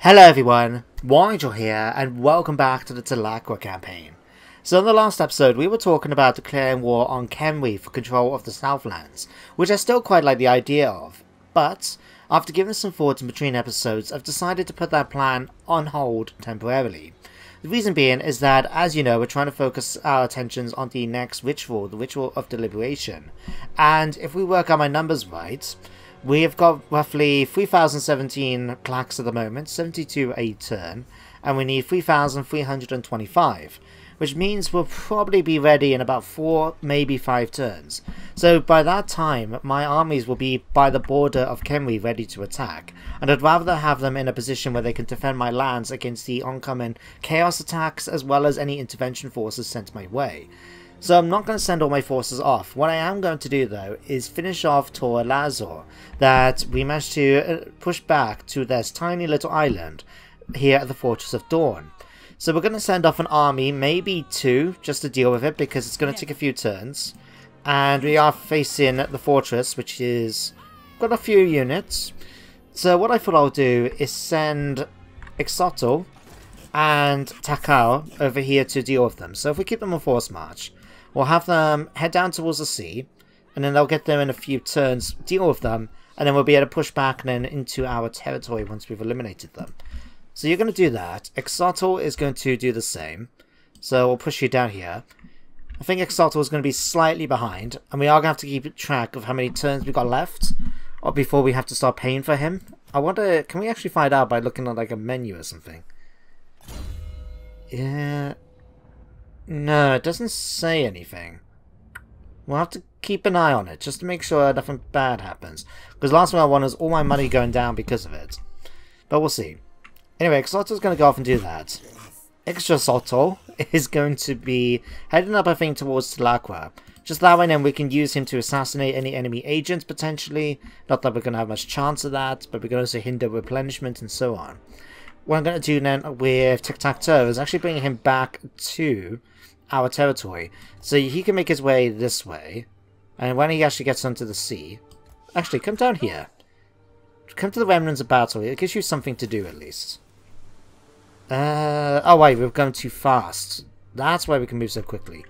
Hello everyone, Warhammer here, and welcome back to the Tlaqua campaign. So in the last episode we were talking about declaring war on Kenwi for control of the Southlands, which I still quite like the idea of, but after giving some thought in between episodes I've decided to put that plan on hold temporarily. The reason being is that, as you know, we're trying to focus our attentions on the next ritual, the Ritual of Deliberation, and if we work out my numbers right, we have got roughly 3,017 plaques at the moment, 72 a turn, and we need 3,325, which means we'll probably be ready in about 4, maybe 5 turns. So by that time, my armies will be by the border of Kenwi ready to attack, and I'd rather have them in a position where they can defend my lands against the oncoming chaos attacks as well as any intervention forces sent my way. So I'm not going to send all my forces off. What I am going to do though is finish off Tor Lazor that we managed to push back to this tiny little island here at the Fortress of Dawn. So we're going to send off an army, maybe 2, just to deal with it because it's going to take a few turns. And we are facing the fortress, which is got a few units. So what I thought I'll do is send Tiqtak'To and Tiqtak'To over here to deal with them. So if we keep them on force march, we'll have them head down towards the sea, and then they'll get there in a few turns, deal with them, and then we'll be able to push back and then into our territory once we've eliminated them. So you're going to do that. Tiqtak'To is going to do the same. So we'll push you down here. I think Tiqtak'To is going to be slightly behind, and we are going to have to keep track of how many turns we've got left or before we have to start paying for him. I wonder, can we actually find out by looking at like a menu or something? Yeah. No, it doesn't say anything. We'll have to keep an eye on it, just to make sure nothing bad happens. Because last thing I want is all my money going down because of it. But we'll see. Anyway, Tiqtak'To's going to go off and do that. Tiqtak'To is going to be heading up, I think, towards Tlaqua. Just that way then we can use him to assassinate any enemy agents, potentially. Not that we're going to have much chance of that, but we can also hinder replenishment and so on. What I'm going to do then with Tiqtak'To is actually bring him back to our territory, so he can make his way this way, and when he actually gets onto the sea, actually come down here, come to the remnants of battle. It gives you something to do at least. Oh wait, we've gone too fast. That's why we can move so quickly.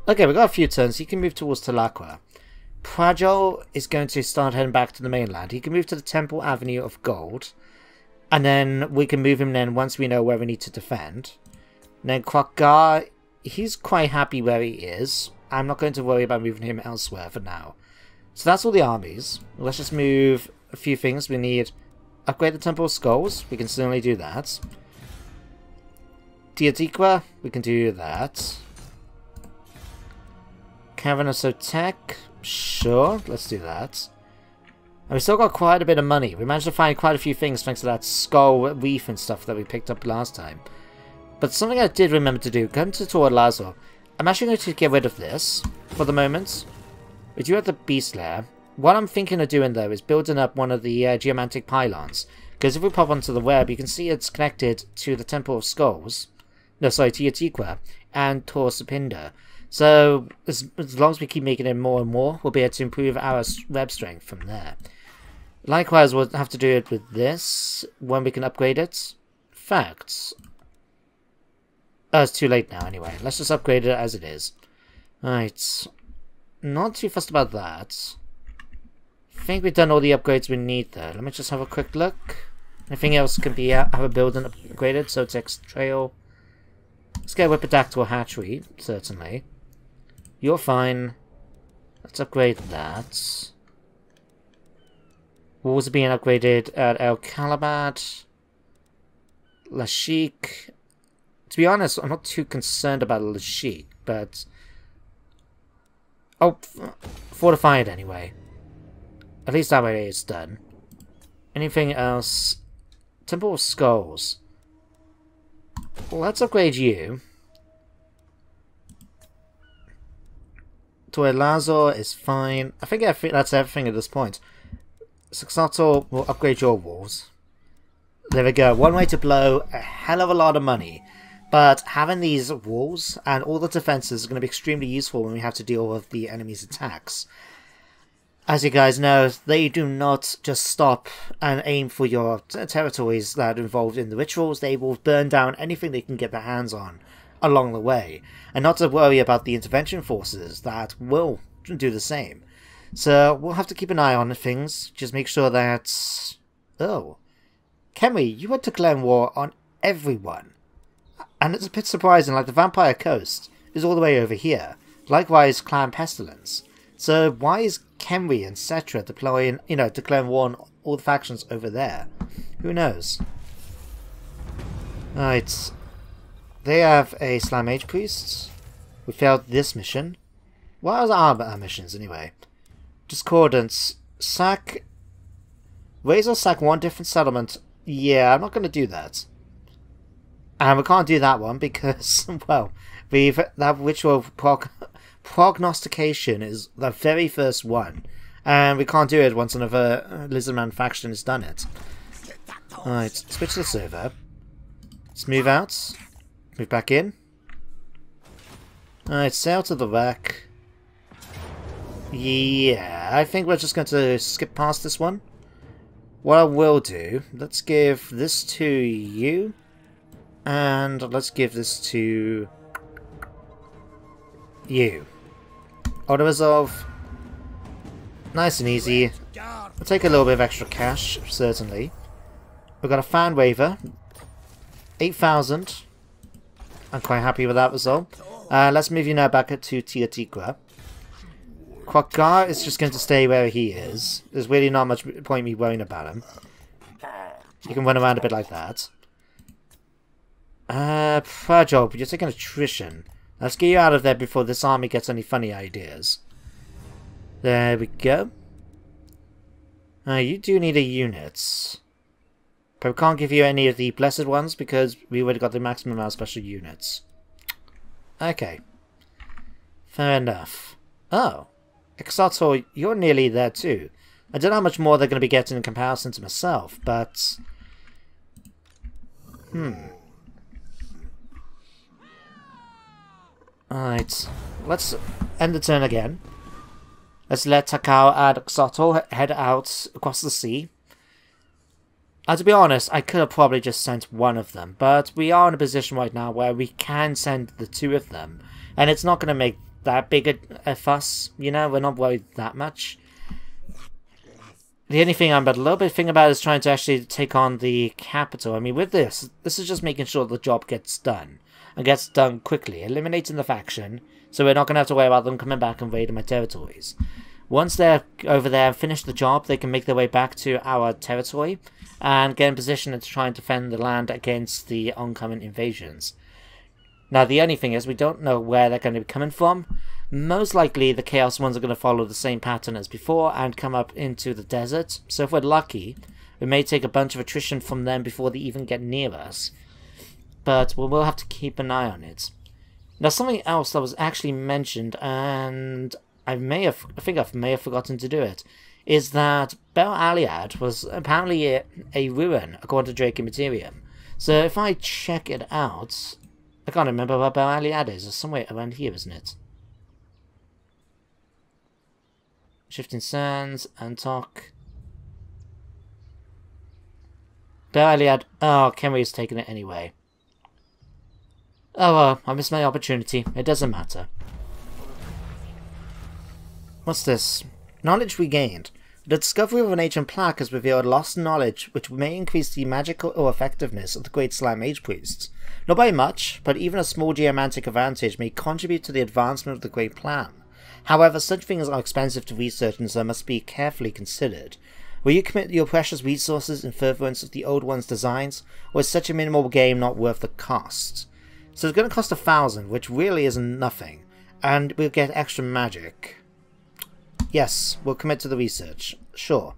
Okay, we've got a few turns. He can move towards Tlaqua. Prajol is going to start heading back to the mainland. He can move to the Temple Avenue of Gold, and then we can move him then once we know where we need to defend. And then Kwakgar, he's quite happy where he is. I'm not going to worry about moving him elsewhere for now. So that's all the armies. Let's just move a few things. We need upgrade the Temple of Skulls. We can certainly do that. Tiqtak'To, we can do that. Cavern of Sotek, sure, let's do that. And we still got quite a bit of money. We managed to find quite a few things thanks to that skull reef and stuff that we picked up last time. But something I did remember to do, come to Tor Lazor. I'm actually going to get rid of this for the moment. We do have the Beast Lair. What I'm thinking of doing though is building up one of the geomantic pylons. Because if we pop onto the web, you can see it's connected to the Temple of Skulls. No, sorry, to Tiqtak'To and Tor Sapinda. So, as long as we keep making it more and more, we'll be able to improve our web strength from there. Likewise, we'll have to do it with this when we can upgrade it. Facts. Oh, it's too late now anyway. Let's just upgrade it as it is. Right. Not too fussed about that. I think we've done all the upgrades we need there. Let me just have a quick look. Anything else can be have a building upgraded? So text trail. Let's get a Whipperdactyl hatchery, certainly. You're fine. Let's upgrade that. Walls are being upgraded at El Calabad. Lashik. To be honest, I'm not too concerned about Lashik, but... oh, fortify it anyway. At least that way it's done. Anything else? Temple of Skulls. Well, let's upgrade you. Tor Lazor is fine. I think that's everything at this point. Tiqtak'To will upgrade your walls. There we go. One way to blow a hell of a lot of money. But having these walls and all the defenses is going to be extremely useful when we have to deal with the enemy's attacks. As you guys know, they do not just stop and aim for your territories that are involved in the rituals. They will burn down anything they can get their hands on along the way. And not to worry about the intervention forces that will do the same. So we'll have to keep an eye on things. Just make sure that... Oh. Kenry, you went to declare war on everyone. And it's a bit surprising, like the Vampire Coast is all the way over here. Likewise, Clan Pestilence. So why is Kenry and Cetra deploying, declaring war on all the factions over there? Who knows? Right. They have a Slam Mage Priest. We failed this mission. What are our missions anyway? Discordance. Raise or sack one different settlement. Yeah, I'm not going to do that. And we can't do that one because, well, that ritual prognostication is the very first one. And we can't do it once another Lizardman faction has done it. Alright, switch this over. Let's move out. Move back in. Alright, sail to the wreck. Yeah, I think we're just going to skip past this one. What I will do, let's give this to you. And let's give this to you. Auto resolve. Nice and easy. We'll take a little bit of extra cash, certainly. We've got a fan waiver. 8,000. I'm quite happy with that result. Let's move you now back to Tiqtak'To. Quaggar is just going to stay where he is. There's really not much point me worrying about him. You can run around a bit like that. Fragile, you're taking attrition. Let's get you out of there before this army gets any funny ideas. There we go. You do need a unit. But we can't give you any of the blessed ones because we already got the maximum amount of special units. Okay. Fair enough. Oh. Tiqtak'To, you're nearly there too. I don't know how much more they're going to be getting in comparison to myself, but... Alright. Let's end the turn again. Let's let Takao and Tiqtak'To head out across the sea. To be honest, I could have probably just sent one of them, but we are in a position right now where we can send the two of them, and it's not going to make that big a fuss, we're not worried that much. The only thing I'm a little bit thinking about is trying to actually take on the capital. I mean, with this is just making sure the job gets done, and gets done quickly, eliminating the faction, so we're not going to have to worry about them coming back and raiding my territories. Once they're over there and finish the job, they can make their way back to our territory, and get in position to try and defend the land against the oncoming invasions. Now, the only thing is, we don't know where they're going to be coming from. Most likely, the Chaos ones are going to follow the same pattern as before and come up into the desert. So if we're lucky, we may take a bunch of attrition from them before they even get near us. But we'll have to keep an eye on it. Now, something else that was actually mentioned, and I think I may have forgotten to do it, is that Bel Aliad was apparently a ruin, according to Drake and Materium. So if I check it out... I can't remember where Bel Aliad is. It's somewhere around here, isn't it? Shifting Sands, Antok. Bel Aliad. Oh, Kenry's taking it anyway. Oh well, I missed my opportunity. It doesn't matter. What's this? Knowledge regained. The discovery of an ancient plaque has revealed lost knowledge which may increase the magical effectiveness of the Great Slam Mage Priests. Not by much, but even a small geomantic advantage may contribute to the advancement of the Great Plan. However, such things are expensive to research and so must be carefully considered. Will you commit your precious resources in furtherance of the Old One's designs, or is such a minimal game not worth the cost? So it's going to cost 1,000, which really is nothing, and we'll get extra magic. Yes, we'll commit to the research. Sure.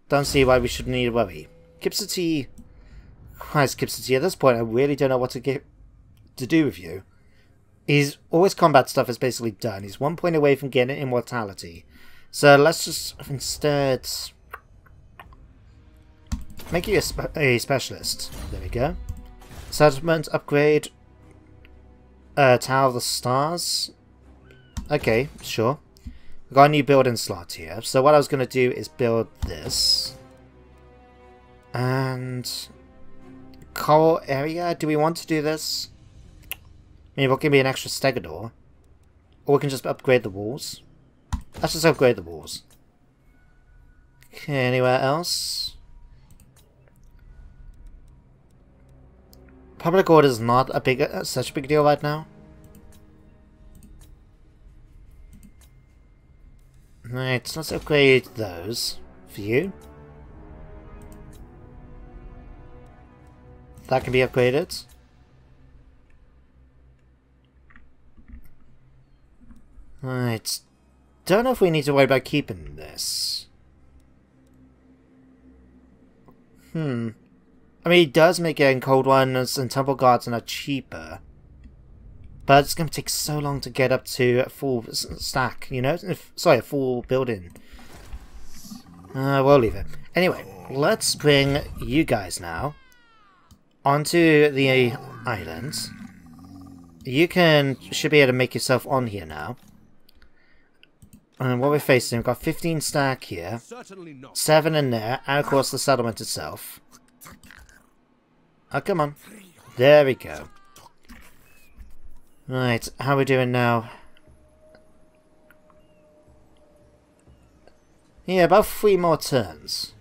Don't see why we should need to worry. Kipsity... Christ, Kipsity, at this point I really don't know what to do with you. His always combat stuff is basically done. He's 1 point away from getting immortality. So let's just instead... make you a specialist. There we go. Settlement upgrade. Tower of the Stars. Okay, sure. We've got a new building slot here. So what I was going to do is build this. And... coral area? Do we want to do this? Maybe it'll give me an extra stegador. Or we can just upgrade the walls. Let's just upgrade the walls. Okay, anywhere else? Public order is not a such a big deal right now. Right, so let's upgrade those for you. That can be upgraded. Right. Don't know if we need to worry about keeping this. I mean, it does make getting cold ones and temple guards are cheaper. But it's going to take so long to get up to a full stack, you know? Sorry, a full building. We'll leave it. Anyway, let's bring you guys now onto the island. You should be able to make yourself on here now. And what we're facing, we've got 15 stack here, 7 in there, and of course the settlement itself. Oh, come on. There we go. Right, how are we doing now? Yeah, about 3 more turns.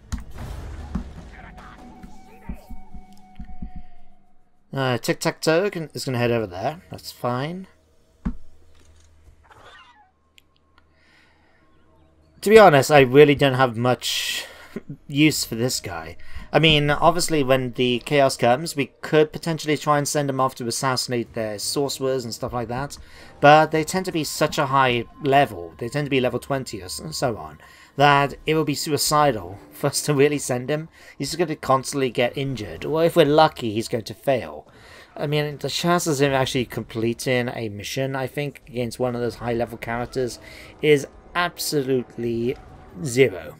Tiktaq'To is going to head over there. That's fine. To be honest, I really don't have much use for this guy. I mean, obviously when the chaos comes, we could potentially try and send him off to assassinate their sorcerers and stuff like that. But they tend to be such a high level, they tend to be level 20 or so on, that it will be suicidal for us to really send him. He's just going to constantly get injured, or if we're lucky, he's going to fail. I mean, the chances of him actually completing a mission, I think, against one of those high level characters is absolutely 0.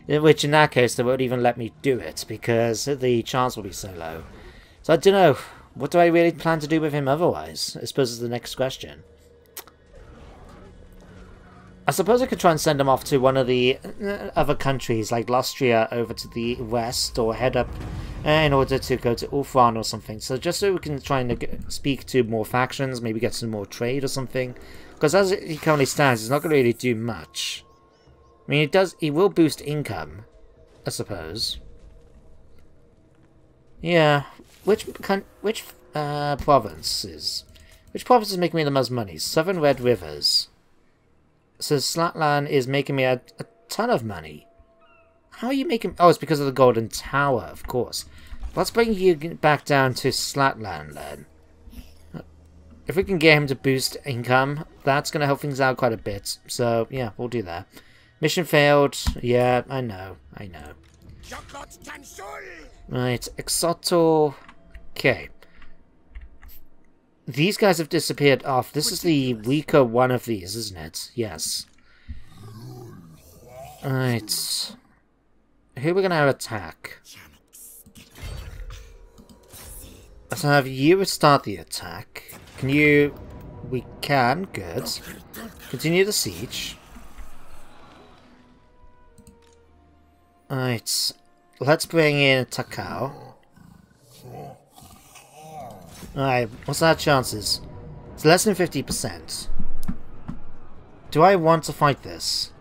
Which in that case, they won't even let me do it, because the chance will be so low. So I don't know, what do I really plan to do with him otherwise? I suppose is the next question. I suppose I could try and send him off to one of the other countries, like Lustria, over to the west, or head up in order to go to Ulfran or something. So just so we can try and speak to more factions, maybe get some more trade or something. Because as he currently stands, he's not going to really do much. I mean, he will boost income, I suppose. Yeah, which provinces? Which province is making me the most money? Southern Red Rivers. So Slatlan is making me a ton of money. How are you making... Oh, it's because of the Golden Tower, of course. Let's bring you back down to Slatlan, then. If we can get him to boost income, that's going to help things out quite a bit. So, yeah, we'll do that. Mission failed. Yeah, I know. Right, Exoto. Okay. These guys have disappeared off. This is the weaker one of these, isn't it? Yes. Right. Who are we going to attack? Let's have you start the attack. Can you... We can. Good. Continue the siege. Right. Let's bring in Takao. Alright, what's our chances? It's less than 50%. Do I want to fight this?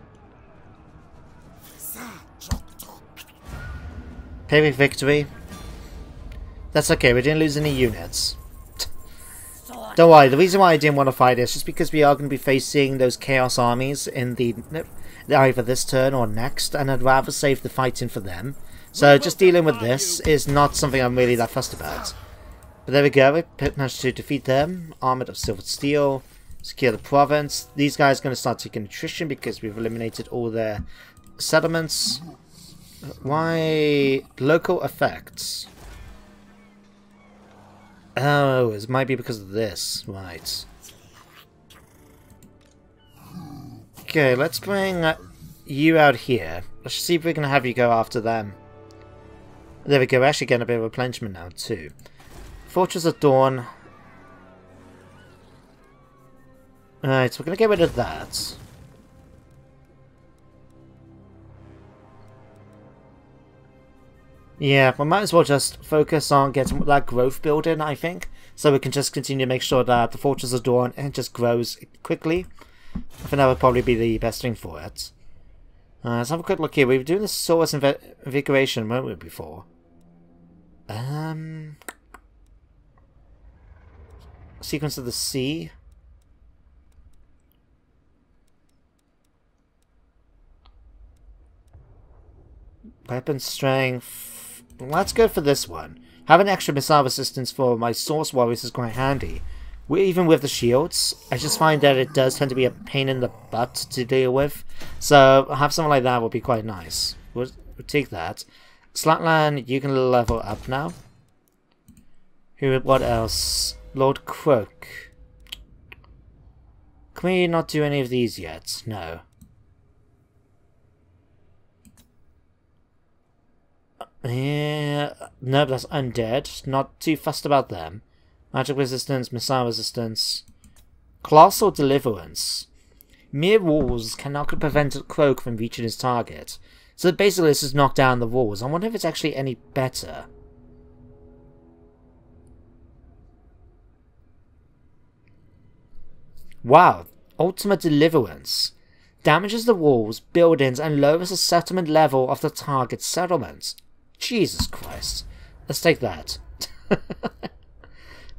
Pyrrhic victory? That's okay, we didn't lose any units. Don't worry, the reason why I didn't want to fight is just because we are going to be facing those chaos armies in the either this turn or next, and I'd rather save the fighting for them. So just dealing with this is not something I'm really that fussed about. But there we go, we managed to defeat them. Armored of silver steel, secure the province. These guys are going to start taking attrition because we've eliminated all their settlements. Why local effects? Oh, it might be because of this, right. Okay, let's bring you out here. Let's see if we can have you go after them. There we go, we're actually getting a bit of replenishment now too. Fortress of Dawn. Alright, so we're going to get rid of that. Yeah, we might as well just focus on getting that growth building, I think. So we can just continue to make sure that the Fortress of Dawn just grows quickly. I think that would probably be the best thing for it. Let's have a quick look here. We were doing the Source Invigoration, weren't we, before? Sequence of the Sea. Weapon Strength. Let's go for this one. Having extra missile resistance for my Source Warriors is quite handy. Even with the shields, I just find that it does tend to be a pain in the butt to deal with. So have something like that would be quite nice. We'll take that. Slatland, you can level up now. What else? Lord Croak. Can we not do any of these yet? No. Yeah, no, that's undead. Not too fussed about them. Magic resistance, missile resistance. Colossal Deliverance. Mere walls cannot prevent Croak from reaching his target. So basically this is knock down the walls. I wonder if it's actually any better. Wow. Ultimate Deliverance. Damages the walls, buildings, and lowers the settlement level of the target settlement. Jesus Christ. Let's take that.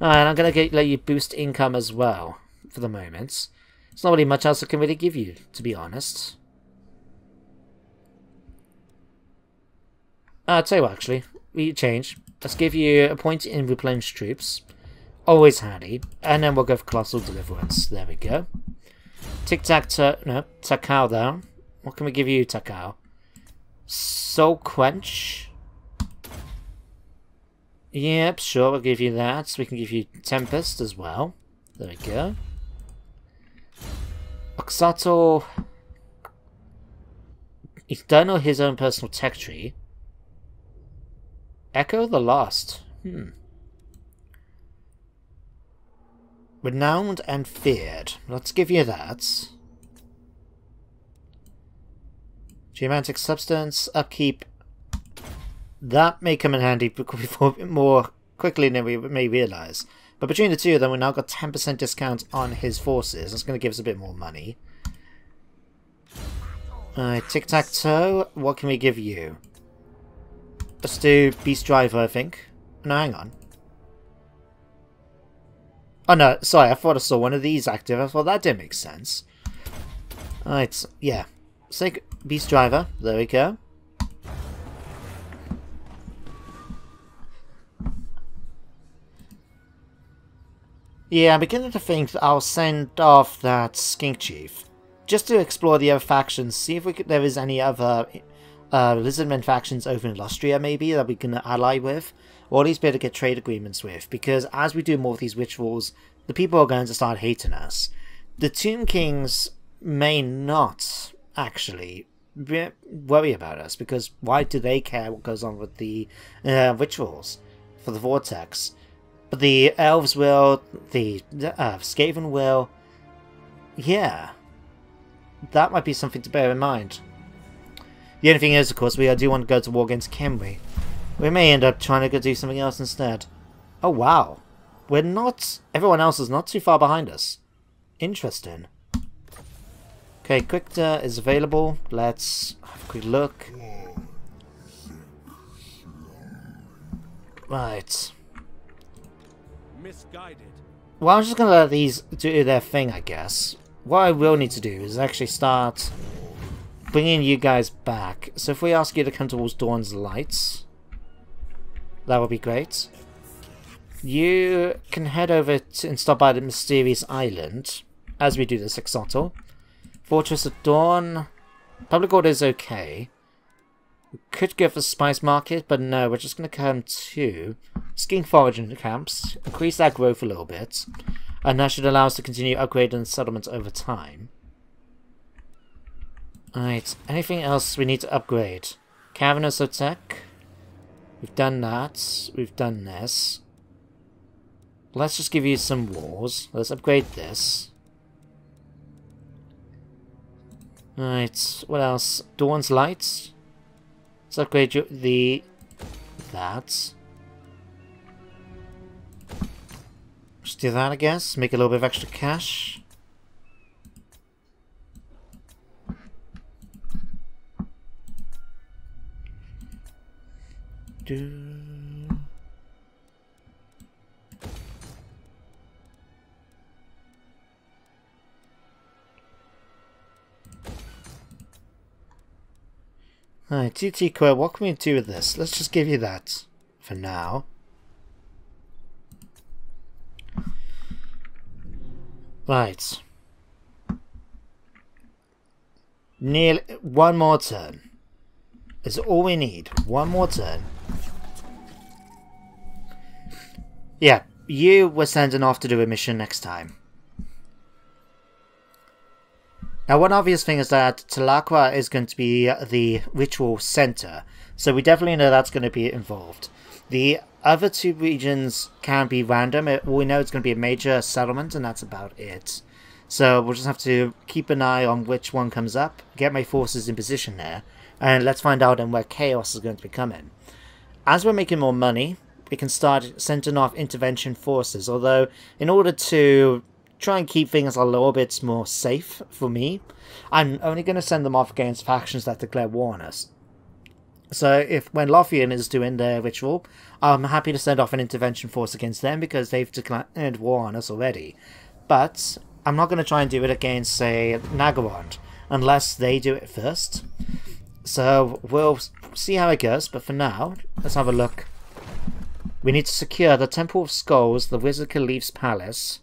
Alright, I'm going to let you boost income as well, for the moment. There's not really much else I can really give you, to be honest. I'll tell you what, actually. We change. Let's give you a point in Replenish Troops. Always handy. And then we'll go for Colossal Deliverance. There we go. Tiktaq'To. No, Takao though. What can we give you, Takao? Soul Quench. Yep, sure, we'll give you that. So we can give you Tempest as well. There we go. Oxato. He's done on his own personal tech tree. Echo the Lost. Renowned and Feared. Let's give you that. Geomantic Substance. Upkeep. That may come in handy more quickly than we may realise. But between the two of them, we've now got 10% discount on his forces. That's going to give us a bit more money. Tic-Tac-Toe, what can we give you? Let's do Beast Driver, I think. No, hang on. Oh no, sorry, I thought I saw one of these active. I thought that didn't make sense. Alright, yeah. Let's take Beast Driver. There we go. Yeah, I'm beginning to think that I'll send off that Skink Chief. Just to explore the other factions, see if there is any other Lizardmen factions over in Lustria, maybe, that we can ally with. Or at least be able to get trade agreements with. Because as we do more of these rituals, the people are going to start hating us. The Tomb Kings may not actually worry about us. Because why do they care what goes on with the rituals for the Vortex? But the Elves will, the Skaven will. Yeah. That might be something to bear in mind. The only thing is, of course, we do want to go to war against Khemri. We may end up trying to go do something else instead. Oh, wow. We're not... Everyone else is not too far behind us. Interesting. Okay, Quickta is available. Let's have a quick look. Right. Misguided. Well, I'm just going to let these do their thing, I guess. What I will need to do is actually start bringing you guys back. So if we ask you to come towards Dawn's Lights, that would be great. You can head over and stop by the Mysterious Island as we do the Tiqtak'To. Fortress of Dawn. Public Order is okay. We could go for Spice Market, but no, we're just going to come to Skink Foraging Camps, increase that growth a little bit, and that should allow us to continue upgrading the settlements over time. Alright, anything else we need to upgrade? Cavernous of Tech. We've done that. We've done this. Let's just give you some walls. Let's upgrade this. Alright, what else? Dawn's Lights. Let's upgrade the that. Just do that, I guess. Make a little bit of extra cash. Alright, Tiqtak'To, what can we do with this? Let's just give you that for now. Right. Nearly one more turn. Is all we need. One more turn. Yeah, you were sending off to do a mission next time. Now, one obvious thing is that Tlaqua is going to be the ritual center, so we definitely know that's going to be involved. The other two regions can be random. We know it's going to be a major settlement, and that's about it. So we'll just have to keep an eye on which one comes up, get my forces in position there, and let's find out where chaos is going to be coming. As we're making more money, we can start sending off intervention forces, although in order to try and keep things a little bit more safe for me, I'm only going to send them off against factions that declare war on us. So if when Lothian is doing their ritual, I'm happy to send off an intervention force against them because they've declared war on us already. But I'm not going to try and do it against, say, Nagaron, unless they do it first. So we'll see how it goes, but for now, let's have a look. We need to secure the Temple of Skulls, the Wizard Caliph's Palace,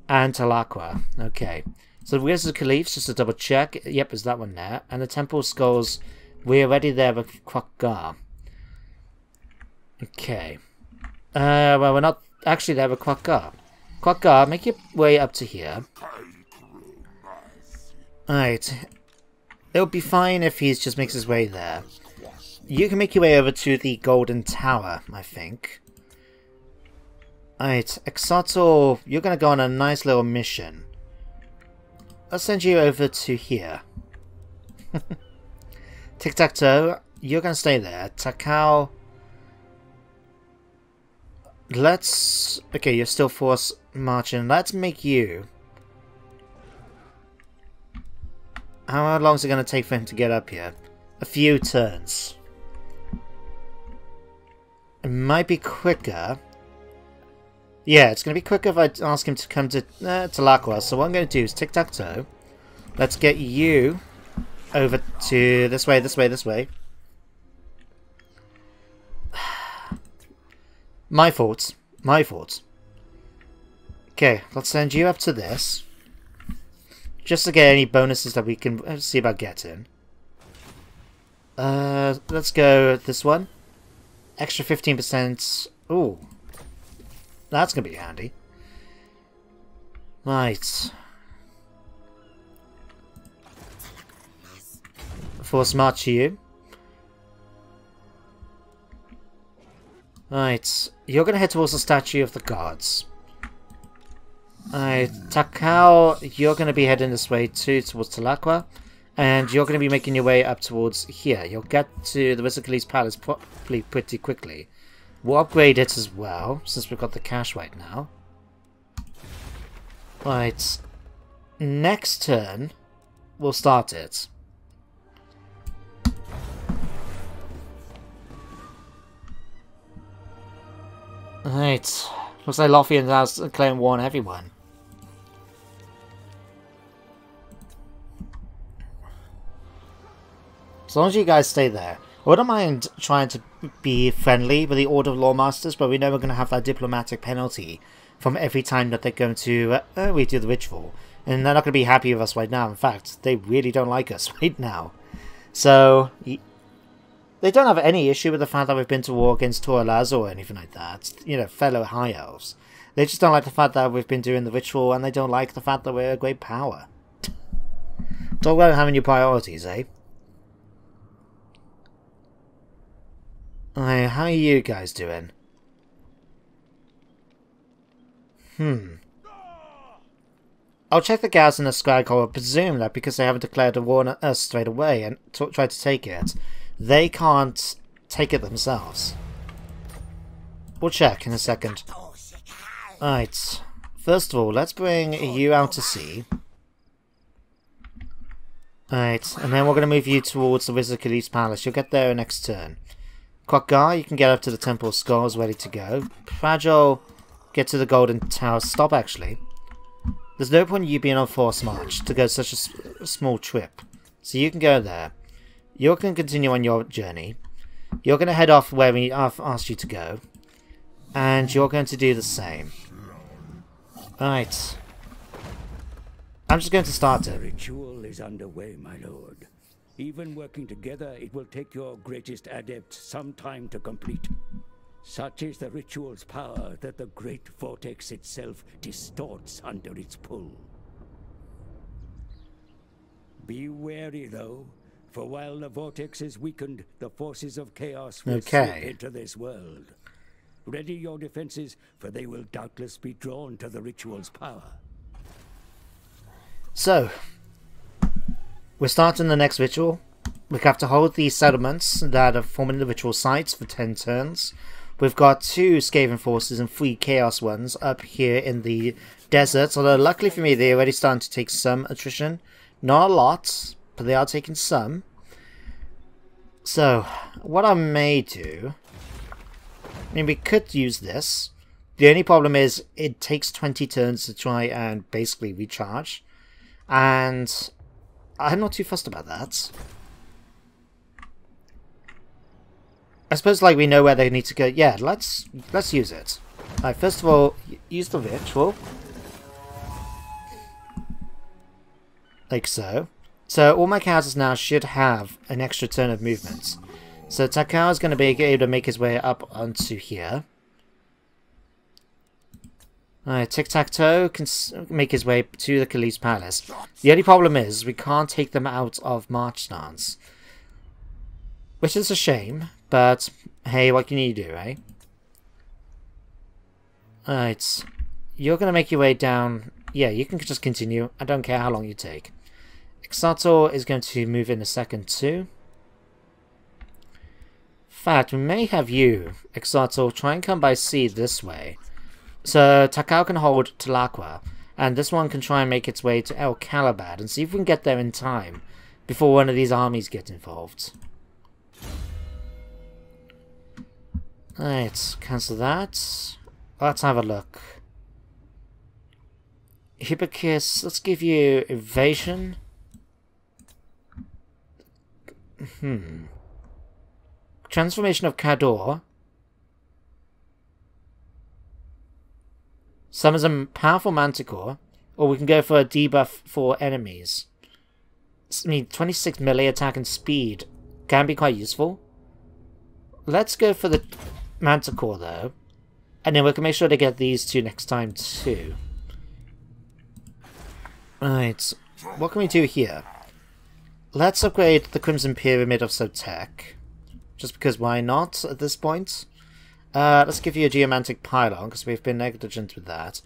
and Tlaqua. Okay. So the Wizard Caliph's, just to double check. Yep, there's that one there. And the Temple of Skulls, we're already there with Tlaqua. Okay. Well, we're not actually there with Tlaqua. Tlaqua, make your way up to here. Alright. It'll be fine if he just makes his way there. You can make your way over to the Golden Tower, I think. Alright, Exoto, you're going to go on a nice little mission. I'll send you over to here. Tiktaq'To, you're going to stay there. Takao, let's... Okay, you're still force marching. Let's make you... How long is it going to take for him to get up here? A few turns. It might be quicker. Yeah, it's going to be quicker if I ask him to come to Tlaqua. So what I'm going to do is Tiktaq'To. Let's get you over to this way, this way, this way. My fault. My fault. Okay, let's send you up to this. Just to get any bonuses that we can see about getting. Let's go this one. Extra 15%. Ooh. That's going to be handy. Right. Force march you. Right. You're going to head towards the statue of the gods. Alright. Takao, you're going to be heading this way too, towards Tlaqua. And you're going to be making your way up towards here. You'll get to the Wizard Caliph's Palace probably pretty quickly. We'll upgrade it as well, since we've got the cash right now. Right. Next turn, we'll start it. Right. Looks like Lothian has declared war on everyone. As long as you guys stay there. I wouldn't mind trying to be friendly with the Order of Lawmasters, but we know we're going to have that diplomatic penalty from every time that they're going to redo the ritual. And they're not going to be happy with us right now. In fact, they really don't like us right now. So, they don't have any issue with the fact that we've been to war against Toralaz or anything like that. You know, fellow High Elves. They just don't like the fact that we've been doing the ritual, and they don't like the fact that we're a great power. Talk about having your priorities, eh? How are you guys doing? I'll check the guards in the Sky Corps. I presume that because they haven't declared a war on us straight away and tried to take it, they can't take it themselves. We'll check in a second. Alright. First of all, let's bring you out to sea. Alright, and then we're going to move you towards the Wizard Khalif's Palace. You'll get there next turn. Quackgar, you can get up to the Temple of Skulls, ready to go. Fragile, get to the Golden Tower. Stop, actually. There's no point in you being on forced march to go such a small trip. So you can go there. You can continue on your journey. You're going to head off where we asked you to go. And you're going to do the same. Right. I'm just going to start it. The ritual is underway, my lord. Even working together, it will take your greatest adept some time to complete. Such is the ritual's power that the great vortex itself distorts under its pull. Be wary, though, for while the vortex is weakened, the forces of chaos will slip into this world. Ready your defenses, for they will doubtless be drawn to the ritual's power. So, we're starting the next ritual. We have to hold these settlements that are forming the ritual sites for 10 turns. We've got 2 Skaven forces and 3 Chaos ones up here in the deserts. Although, luckily for me, they're already starting to take some attrition. Not a lot, but they are taking some. So, what I may do... I mean, we could use this. The only problem is it takes 20 turns to try and basically recharge. And I'm not too fussed about that. I suppose, like, we know where they need to go. Yeah, let's use it. Alright, first of all, use the ritual. Like so. So, all my characters now should have an extra turn of movement. So, Takao is going to be able to make his way up onto here. Alright, Tiktaq'To can make his way to the Khalif's Palace. The only problem is, we can't take them out of March stance. Which is a shame, but hey, what can you do, eh? Alright, you're going to make your way down. Yeah, you can just continue. I don't care how long you take. Tiqtak'To is going to move in a second too. In fact, we may have you, Tiqtak'To, try and come by sea this way. So Takao can hold Tlaqua, and this one can try and make its way to El Calabad and see if we can get there in time before one of these armies get involved. Alright, cancel that. Let's have a look. Hippocus, let's give you evasion. Transformation of Kador. Summons a powerful Manticore, or we can go for a debuff for enemies. I mean, 26 melee attack and speed can be quite useful. Let's go for the Manticore though, and then we can make sure to get these 2 next time too. Right, what can we do here? Let's upgrade the Crimson Pyramid of Sotek, just because why not at this point? Let's give you a Geomantic Pylon, because we've been negligent with that.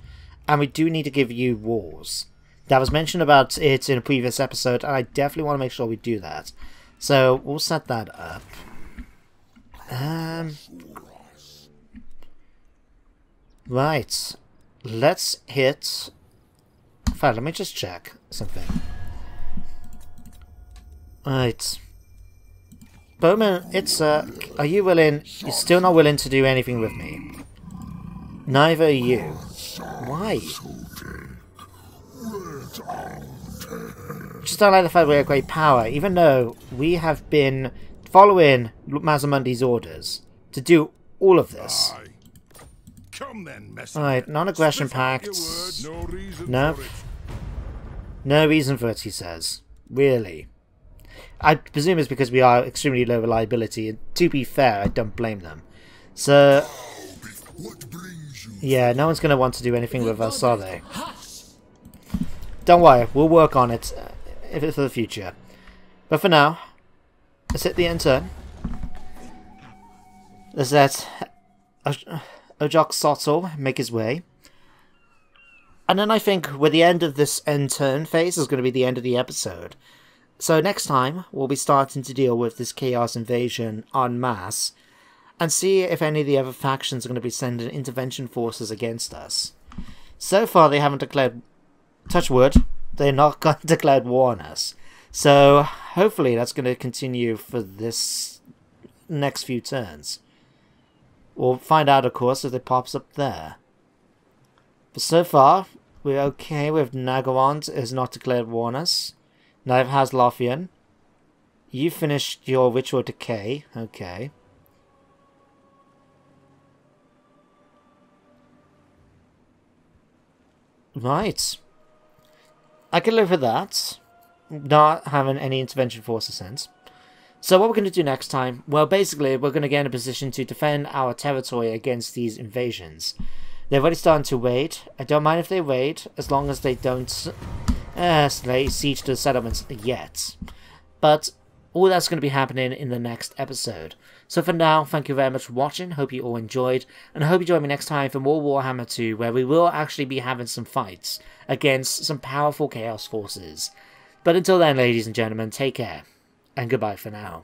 And we do need to give you Wars. That was mentioned about it in a previous episode, and I definitely want to make sure we do that. So, we'll set that up. Right. Let's hit... In fact, let me just check something. Right. Bowman, it's, are you willing? You're still not willing to do anything with me. Neither are you. Why? Just don't like the fact we have great power, even though we have been following Mazamundi's orders to do all of this. Alright, non-aggression pact. No. No reason for it, he says. Really. I presume it's because we are extremely low reliability, and to be fair, I don't blame them. So, yeah, no one's going to want to do anything with us, are they? Don't worry, we'll work on it for the future. But for now, let's hit the end turn. Let's let Ojok Soto make his way. And then I think with the end of this end turn phase is going to be the end of the episode. So next time, we'll be starting to deal with this Chaos Invasion en masse. and see if any of the other factions are going to be sending intervention forces against us. So far, they haven't declared, touch wood, they're not declared war on us. So, hopefully that's going to continue for this next few turns. We'll find out, of course, if it pops up there. But so far, we're okay with Nagawand is not declared war on us. Neither has Lothian. You finished your Ritual Decay. Okay. Right. I can live with that. Not having any intervention forces sent. So what we're going to do next time? Well, basically, we're going to get in a position to defend our territory against these invasions. They're already starting to raid. I don't mind if they raid, as long as they don't lay siege to the settlements yet. But all that's going to be happening in the next episode. So for now, thank you very much for watching. Hope you all enjoyed. And I hope you join me next time for more Warhammer 2, where we will actually be having some fights against some powerful Chaos forces. But until then, ladies and gentlemen, take care. And goodbye for now.